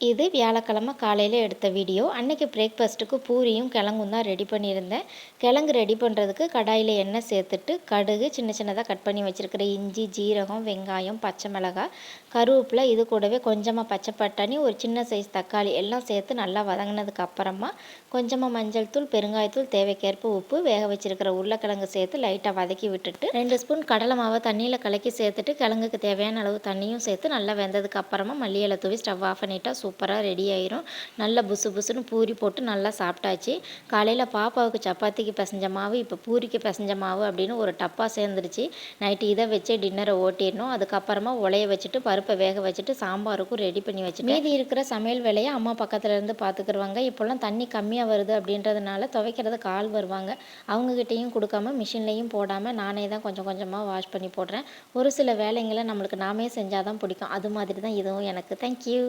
இது வியாழக்கிழமை காலையில் எடுத்த வீடியோ. அன்றைக்கி பிரேக்ஃபாஸ்ட்டுக்கு பூரியும் கிழங்கும் தான் ரெடி பண்ணியிருந்தேன். கிழங்கு ரெடி பண்ணுறதுக்கு கடாயில் எண்ணெய் சேர்த்துட்டு கடுகு, சின்ன சின்னதாக கட் பண்ணி வச்சுருக்கிற இஞ்சி, ஜீரகம், வெங்காயம், பச்சை மிளகாய், கருவேப்பிலை, இது கூடவே கொஞ்சமாக பச்சை பட்டாணி, ஒரு சின்ன சைஸ் தக்காளி எல்லாம் சேர்த்து நல்லா வதங்கினதுக்கு அப்புறமா கொஞ்சமாக மஞ்சள் தூள், பெருங்காயத்தூள், தேவைக்கேற்ப உப்பு, வேக வச்சுருக்கிற உருளைக்கிழங்கு சேர்த்து லைட்டாக வதக்கி விட்டுட்டு 2 ஸ்பூன் கடலை மாவை தண்ணியில் கலக்கி சேர்த்துட்டு கிழங்குக்கு தேவையான அளவு தண்ணியும் சேர்த்து நல்லா வெந்ததுக்கு அப்புறமா மல்லி இலை தூவி ஸ்டவ் ஆஃப் பண்ணிட்டா சூப்பராக ரெடி ஆயிரும். நல்லா புசு புசுன்னு பூரி போட்டு நல்லா சாப்பிட்டாச்சு. காலையில் பாப்பாவுக்கு சப்பாத்திக்கு பிசைஞ்ச மாவு இப்போ பூரிக்கு பிசைஞ்ச மாவு அப்படின்னு ஒரு டப்பா சேர்ந்துருச்சு. நைட்டு இதை வச்சே டின்னரை ஓட்டிடணும். அதுக்கப்புறமா உலைய வச்சுட்டு பருப்பை வேக வச்சுட்டு சாம்பாருக்கும் ரெடி பண்ணி வச்சு மீதி இருக்கிற சமையல் வேலையை அம்மா பக்கத்தில் இருந்து பார்த்துக்குருவாங்க. இப்போல்லாம் தண்ணி கம்மியாக வருது அப்படின்றதுனால துவைக்கிறதுக்கு ஆள் வருவாங்க. அவங்கக்கிட்டையும் கொடுக்காம மிஷின்லேயும் போடாமல் நானே தான் கொஞ்சம் கொஞ்சமாக வாஷ் பண்ணி போடுறேன். ஒரு சில வேலைங்களை நம்மளுக்கு நாமே செஞ்சால் தான் பிடிக்கும். அது மாதிரி தான் இதுவும் எனக்கு. தேங்க்யூ.